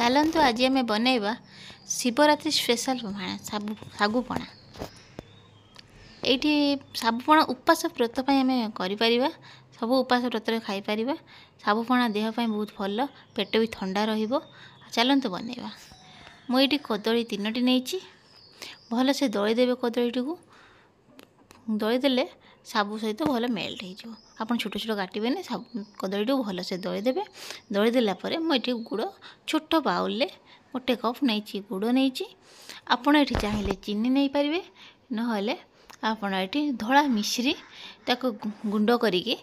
चलतु आज आम बनइबा शिवरात्रि स्पेशल सागुपणा। ये साबुपणा उपास व्रत आम कर सब उपास व्रत खाईपर। साबुपणा देहपाई बहुत भल, पेट भी ठंडा चलतु बनइबा। मुझे कदली 3टी नहीं भल से दलीदेवे। कदली को दलीदेले साबु सहित भल मेल्ट हो। आप छोट छोट काटे ना कदली को भल से दलीदेवे। दलीदेला मुझे गुड़ छोट बाउल गोटे कप नहीं गुड़ नहीं। आपड़ ये चाहिए चीनी नहीं पारे ना आपड़ ये धला मिश्री ताको गुंड करके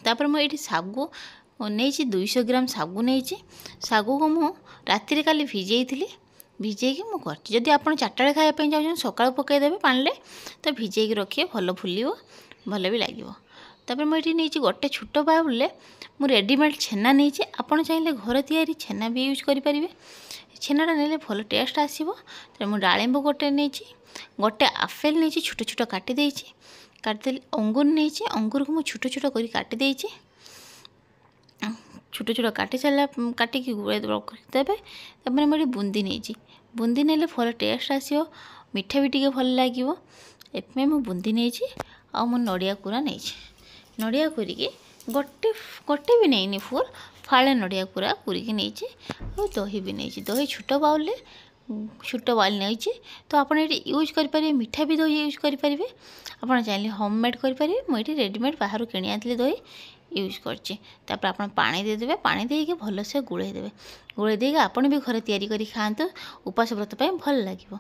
तापर मुझे सागु नहीं 200 ग्राम सागु नहीं। सागु को मु राति काली भिजई भिजेकी मुझे जदि आप 4टा खायापी चाहते सका पकईदेवे पानी तो भिजेकी रखिए भल फुल भल भी लगे। तापर मुझे नहीं गोटे छोट बाउल मु रेडीमेड छेना नहीं। आपड़ चाहिए घर तैयारी छेना भी यूज करेंगे। छेनाटा ने भल टेस्ट आसो। तो मुझे डालिंब गोटे नहीं गोटे आपेल नहीं छोट छोट काटिदे काटिदे। अंगूर नहीं अंगूर को मुझे छोट छोट कर काटिदे छोट छोट काटी सारा काटिकी गुड़े देवे। तापर मुझे बुंदी नहीं बुंदी ने भल टेस्ट आसो मिठा भी टे भल लगे। एपे मु बुंदी नहीं आ मु नड़िया कोरा नहीं नड़िया कोरिकी गोटे गोटे भी नहीं फुल फाड़े नड़िया कोरा कोरिकी नहीं। दही भी नहीं दही छोट बाउल छोट बाउल नहीं। तो आप यूज करेंगे मिठा भी दही यूज करेंगे। आप चाहिए होममेड करेंगे। मुझे रेडीमेड बाहर किणी आनी दही यूज करपर आप पानी देदेवे। पानी देके भल से गुड़ेदेवे। गुड़े देके आपड़ भी घर तैयारी करी खातु उपास व्रत भल लगे।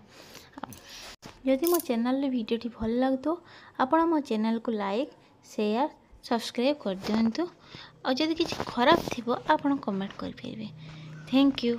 जदि मो चैनल वीडियोटी भल लगो आप मो चैनल को लाइक शेयर सब्सक्राइब कर दिंतु। और जदि किसी खराब थी आप कमेंट करेंगे। Thank you.